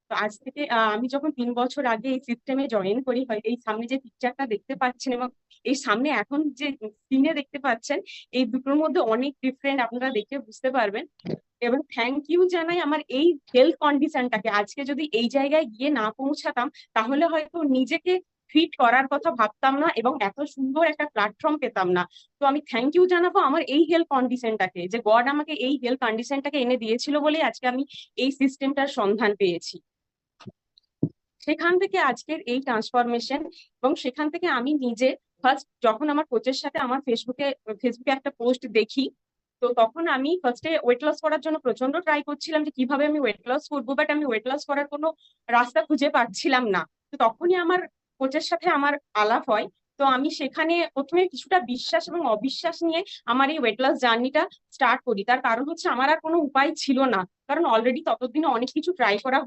তো আজ থেকে আমি যখন 3 বছর আগে এই সিস্টেমে জয়েন করি, হয় এই সামনে যে পিকচারটা দেখতে পাচ্ছেন এবং এই সামনে এখন যে সিনে দেখতে পাচ্ছেন, এই দুটোর মধ্যে অনেক ডিফারেন্ট, আপনারা দেখে বুঝতে পারবেন। এবং থ্যাংক ইউ জানাই আমার এই হেলথ কন্ডিশনটাকে। আজকে যদি এই জায়গায় গিয়ে না পৌঁছাতাম, তাহলে হয়তো নিজেকে ফিট করার কথা ভাবতাম না এবং এত সুন্দর একটা প্ল্যাটফর্ম পেতাম না। তো আমি থ্যাংক ইউ জানাবো আমার এই হেলথ কন্ডিশনটাকে, যে গড আমাকে এই হেলথ কন্ডিশনটাকে এনে দিয়েছিল বলেই আজকে আমি এই সিস্টেমটার সন্ধান পেয়েছি। সেখান থেকে আজকের এই ট্রান্সফরমেশন। এবং সেখান থেকে আমি নিজে ফার্স্ট যখন আমার কোচের সাথে আমার ফেসবুকে একটা পোস্ট দেখি, তো তখন আমি ফার্স্টে ওয়েট লস করার জন্য প্রচন্ড ট্রাই করছিলাম যে কিভাবে আমি ওয়েট লস করবো, বাট আমি ওয়েট লস করার কোনো রাস্তা খুঁজে পাচ্ছিলাম না। তো তখনই আমার কোচের সাথে আমার আলাপ হয়। তো আমি সেখানে প্রথমে কিছুটা বিশ্বাস এবং অবিশ্বাস নিয়ে আমার এই ওয়েট লস জার্নিটা স্টার্ট করি। তার কারণ হচ্ছে আমার আর কোনো উপায় ছিল না, কারণ অলরেডি ততদিনে অনেক কিছু ট্রাই করা